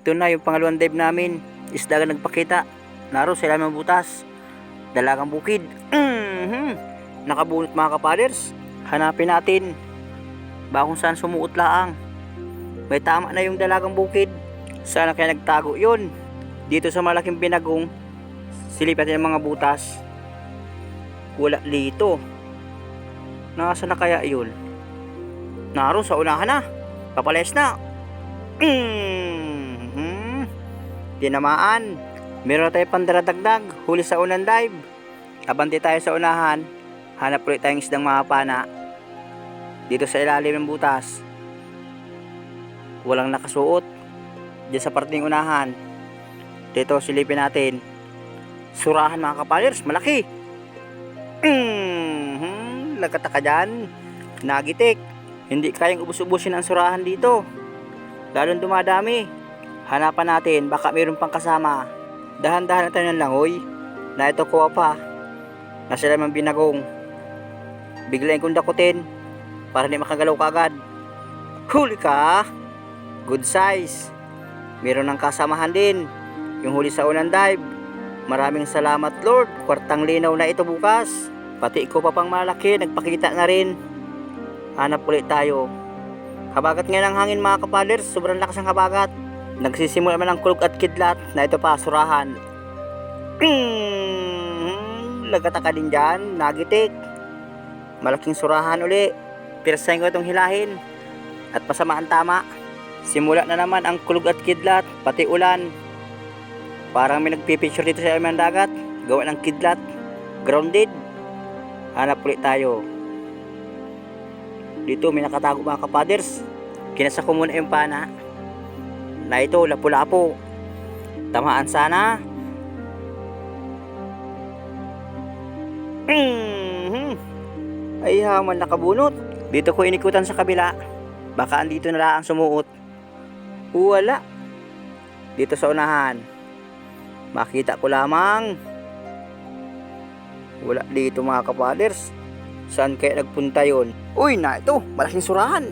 Ito na yung pangalawang dive namin. Isda na nagpakita. Naro sa ilalim ng butas. Dalagang bukid. Nakabunot mga kapaders. Hanapin natin. Ba kung saan sumuot laang. May tama na yung dalagang bukid. Sana kaya nagtago yun. Dito sa malaking binagong. Silip natin ang mga butas. Wala dito. Nasaan na kaya yun? Naro sa unahan na. Papalayas na. Tinamaan. Meron na tayo pandaradagdag. Huli sa unang dive. Abante tayo sa unahan. Hanap ulit tayong isdang mga pana. Dito sa ilalim ng butas. Walang nakasuot. Diyan sa parting unahan. Dito silipin natin. Surahan mga kapalers. Malaki. Lagkata ka dyan. Nagitik. Hindi kayang ubus-ubusin ang surahan dito. Lalong dumadami. Hanapan natin. Baka mayroon pang kasama. Dahan-dahan na tayo ng langoy. Na ito kuha pa. Nasa lamang binagong. Biglayin kong dakutin. Para hindi makagalaw kagad. Huli ka. Good size. Meron ng kasamahan din. Yung huli sa unang dive. Maraming salamat Lord. Kwartang linaw na ito bukas. Pati ko pa pang malaki. Nagpakita na rin. Hanap ulit tayo. Habagat nga ng hangin mga kapaders. Sobrang lakas ang habagat. Nagsisimula man ang kulog at kidlat. Na ito pa surahan. Lagata ka din dyan. Nagitik. Malaking surahan uli. Pirsahin ko itong hilahin. At pasamaan tama. Simula na naman ang kulog at kidlat. Pati ulan. Parang may nagpipicture dito sa ilalim ng dagat. Gawa ng kidlat. Grounded. Hanap ulit tayo. Dito may nakatago mga kapaders. Kinasa ko muna yung pana. Na ito lapu-lapo. Tamaan sana. Ay haman nakabunot. Dito ko inikutan sa kabila. Baka andito na lang ang sumuot. Wala. Dito sa unahan. Makita ko lamang. Wala dito mga kapaders. Saan kaya nagpunta yon? Uy na ito. Malaking surahan.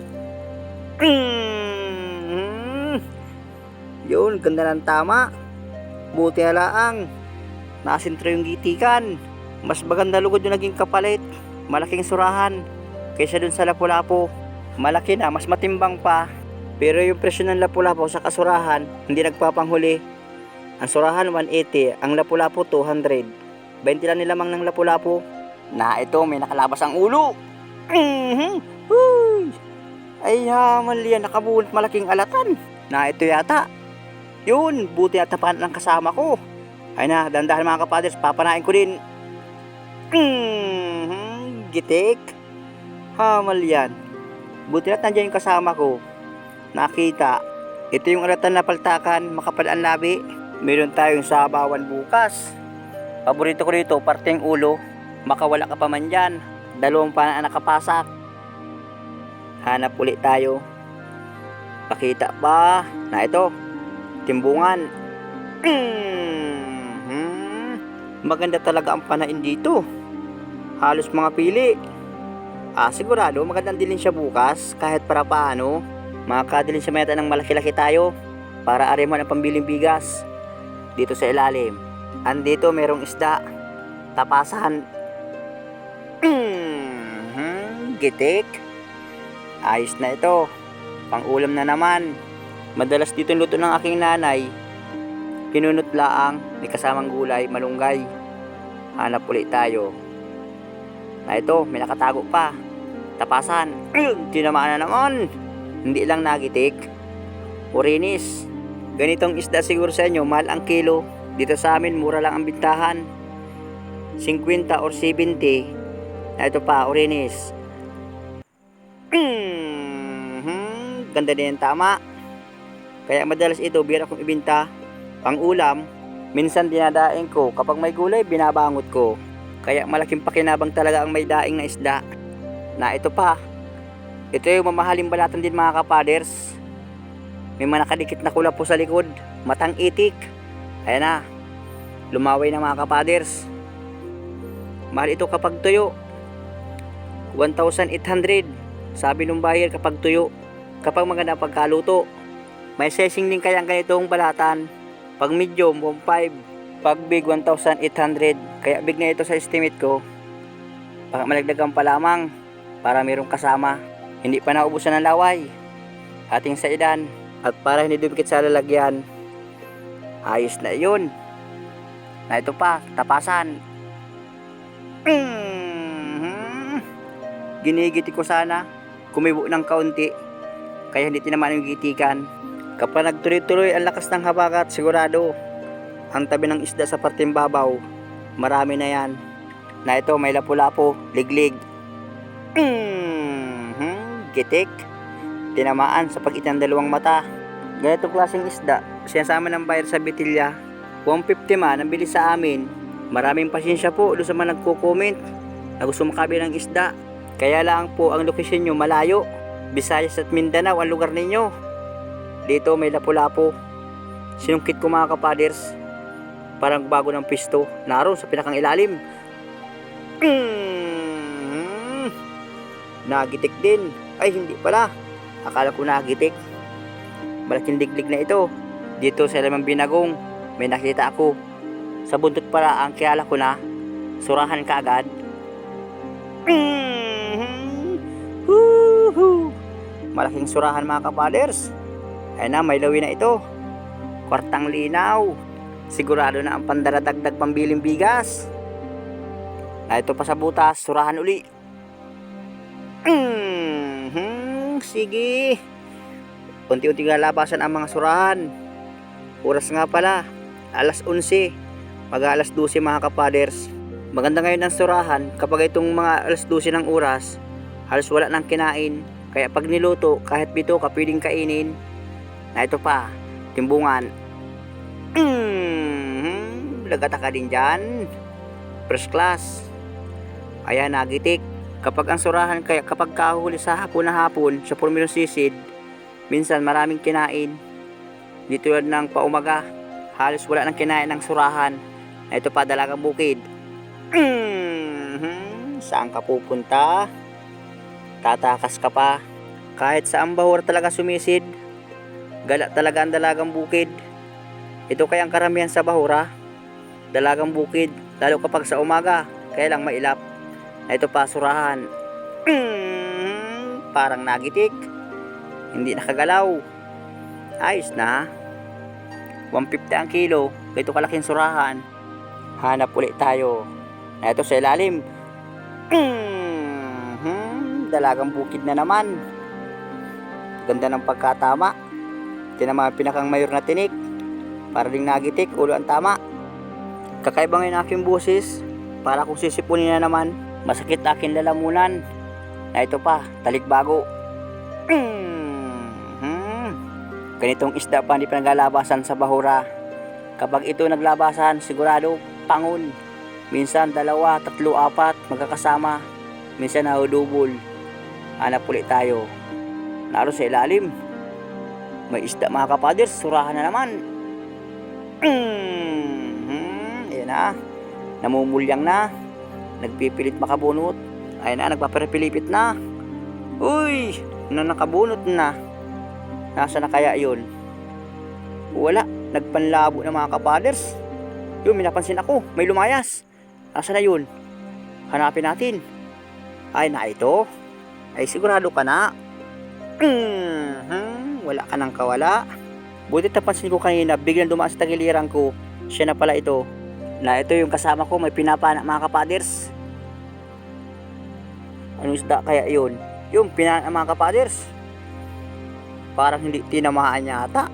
Yun. Ganda ng tama. Buti halaang. Nasintro yung gitikan. Mas maganda lugod yung naging kapalit. Malaking surahan. Kaysa dun sa lapu-lapo. Malaki na. Mas matimbang pa. Pero yung presyo ng lapu-lapo sa kasurahan. Hindi nagpapanghuli. Ang surahan 180. Ang lapu-lapo 200. 20 lang nilamang ng lapu-lapo. Na ito may nakalabas ang ulo. Ay hamal yan. Nakabunot malaking alatan. Na ito yata. Yun. Buti at tapan ng kasama ko. Ay na. Dandahan mga kapaders. Papanain ko din. Gitik. Hamal yan. Buti at nandiyan yung kasama ko. Nakita. Ito yung alatan na paltakan. Makapal ang labi. Meron tayong sabawan bukas. Paborito ko dito, parteng ulo. Makawala ka pa man dyan. Dalawang pa na nakapasak. Hanap ulit tayo. Pakita pa. Na ito. Timbungan. Maganda talaga ang panain dito. Halos mga pili. Sigurado magandang dilin siya bukas. Kahit para paano. Makakadilin siya mayata ng malaki-laki tayo. Para ariman ang pambiling bigas. Dito sa ilalim. Andito merong isda. Tapasan. Gitik. Ayos na ito. Pang-ulam na naman. Madalas dito luto ng aking nanay. Pinunot laang. May kasamang gulay, malunggay. Hanap ulit tayo. Na ito, may nakatago pa. Tapasan. Tinamaan na naman. Hindi lang nagitik. Orinis. Ganitong isda siguro sa inyo, mahal ang kilo. Dito sa amin, mura lang ang bintahan. 50 or 70. Ito pa, orinis. Ganda din ang tama. Kaya madalas ito, bira kong ibinta. Pang ulam, minsan dinadaing ko. Kapag may gulay, binabangot ko. Kaya malaking pakinabang talaga ang may daing na isda. Na ito pa. Ito yung mamahaling balatan din mga kapaders. May mga nakadikit na kulap po sa likod. Matang itik. Ayan na. Lumaway na mga kapaders. Mahal ito kapag tuyo. 1,800. Sabi nung buyer kapag tuyo. Kapag maganda pagkaluto. May sizing din kaya ang ganitong balatan. Pag medium, 1.5. Pag big, 1,800. Kaya big na ito sa estimate ko. Baka malagdagan pa lamang para mayroong kasama. Hindi pa naubusan ng laway. Ating sa idan. At para hindi dumikit sa lalagyan. Ayos na yun. Na ito pa, tapasan. Ginigiti ko sana. Kumibo ng kaunti. Kaya hindi tinamaan yung gitikan. Kapag nagtuloy-tuloy ang lakas ng habagat, sigurado ang tabi ng isda sa parteng babaw, marami na yan. Na ito may lapu-lapo, liglig. Gitik. Tinamaan sa pagitan ng dalawang mata. Ganitong klaseng isda, sinasama ng buyer sa bitilya. 150 man ang bilis sa amin. Maraming pasensya po doon sa mga nagko-comment na gusto makabi ng isda. Kaya lang po ang location nyo malayo. Visayas at Mindanao ang lugar ninyo. Dito may lapu-lapo. Sinungkit ko mga kapaders. Parang bago ng pisto. Naroon sa pinakang ilalim. Nagitik din. Ay hindi pala. Akala ko nagitik. Malaking liglig na ito. Dito sa lamang binagong may nakita ako. Sa buntot pala ang kiyala ko na. Surahan ka agad. Malaking surahan mga kapaders. Ay na, may lawi na ito. Kwartang linaw. Sigurado na ang pandaradagdag pambiling bigas. Ay ito pa sa butas, surahan uli. Sige. Unti-unti lalabasan ang mga surahan. Oras nga pala, alas 11. Mag-alas 12 mga kapaders. Maganda ngayon ang surahan kapag itong mga alas 12 ng oras, halos wala nang kinain. Kaya pag niluto, kahit bito ka pwedeng kainin. Na ito pa, timbungan. Lagata ka din dyan. First class. Ayan, nagitik. Kapag ang surahan, kaya kapag kahuli sa hapon na hapon, sa purmilong sisid, minsan maraming kinain. Dito tulad ng paumaga, halos wala nang kinain ng surahan. Na ito pa, dalagang bukid. Saan ka pupunta? Tatakas ka pa. Kahit sa ambahor talaga sumisid. Gala talaga ang dalagang bukid. Ito kaya ang karamihan sa bahura. Dalagang bukid. Lalo kapag sa umaga. Kaya lang mailap. Na ito pa, surahan. Parang nagitik. Hindi nakagalaw. Ayos na. 150 ang kilo. Ito kalaking surahan. Hanap ulit tayo. Na ito sa ilalim. Dalagang bukid na naman. Ganda ng pagkatama. Tinama pinakang mayor na tinik. Para ding nagitik, ulo ang tama. Kakaiba ngayon aking busis. Para kung sisipunin na naman. Masakit aking lalamunan. Na ito pa, talikbago. Ganitong isda pa hindi pa naglalabasan sa bahura. Kapag ito naglabasan, sigurado pangon. Minsan 2, 3, 4 magkakasama. Minsan naudubol. Hanap ulit tayo. Naroon sa ilalim. May isda mga kapaders, surahan na naman. Ayan na. Namumulyang na. Nagpipilit makabunot. Ayan na, nagpapilipit na. Uy, nakabunot na. Nasa na kaya yun? Wala, nagpanlabo na mga kapaders. Yun, may napansin ako, may lumayas. Nasa na yun? Hanapin natin. Ay na ito. Ay sigurado ka na. Wala ka nang kawala. Buti napansin ko kanina, biglang dumaan sa tagiliran ko. Siya na pala ito. Na ito yung kasama ko, may pinapana mga kapaders. Anong isda kaya yun? Yung pinana mga kapaders. Parang hindi tinamaan yata.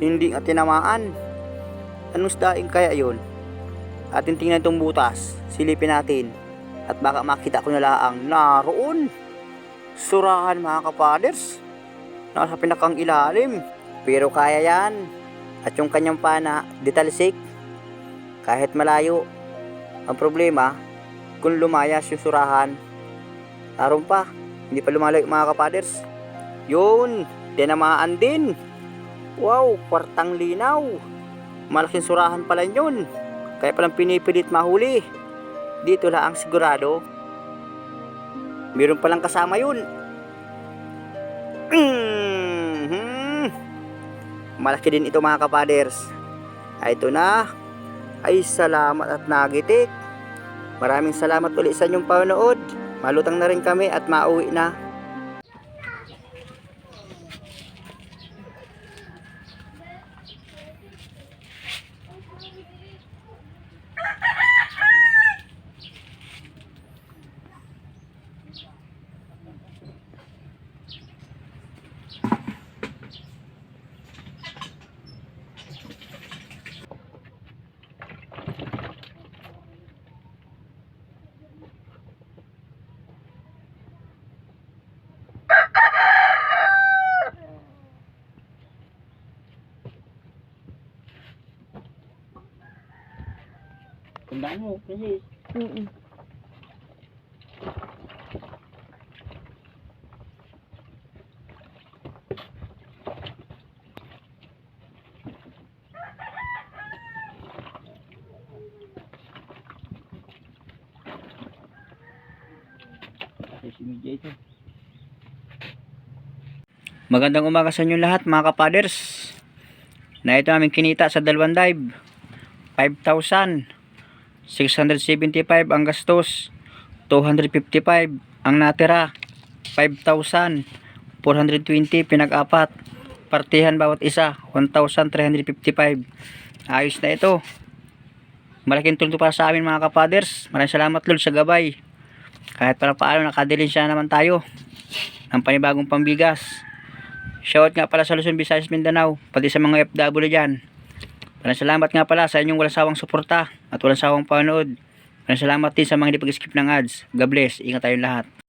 Hindi nga tinamaan. Anong isdaing kaya yun? Atin tingnan itong butas. Silipin natin. At baka makita ko na laang naroon. Surahan mga kapaders. Nasa pinakang ilalim. Pero kaya yan. At yung kanyang pana, detalsik. Kahit malayo. Ang problema, kung lumayas yung surahan, naroon pa. Hindi pa lumalayo mga kapaders. Yun, tinamaan din. Wow, kwartang linaw. Malaking surahan pala yun. Kaya palang pinipilit mahuli. Dito lang ang sigurado. Meron palang kasama yun. malaki din ito mga kapaders. Ay ito na. Ay salamat at nagitik. Maraming salamat ulit sa inyong panonood. Malutang na rin kami at mauwi na. Tandaan mo kasi. Magandang umaga sa inyo lahat mga kapaders. Na ito namin kinita sa dalawang dive. 5,675 ang gastos, 255 ang natira, 5,420 pinag-apat, partihan bawat isa, 1,355. Ayos na ito. Malaking tulong para sa amin mga kapaders. Maraming salamat Lord sa gabay. Kahit para paano nakadilin siya naman tayo ng panibagong pambigas. Shout nga pala sa Luzon, Visayas, Mindanao, pati sa mga FW dyan. Maraming salamat nga pala sa inyong walang sawang suporta at walang sawang panood. Maraming salamat din sa mga hindi pag-skip ng ads. God bless. Ingat tayong lahat.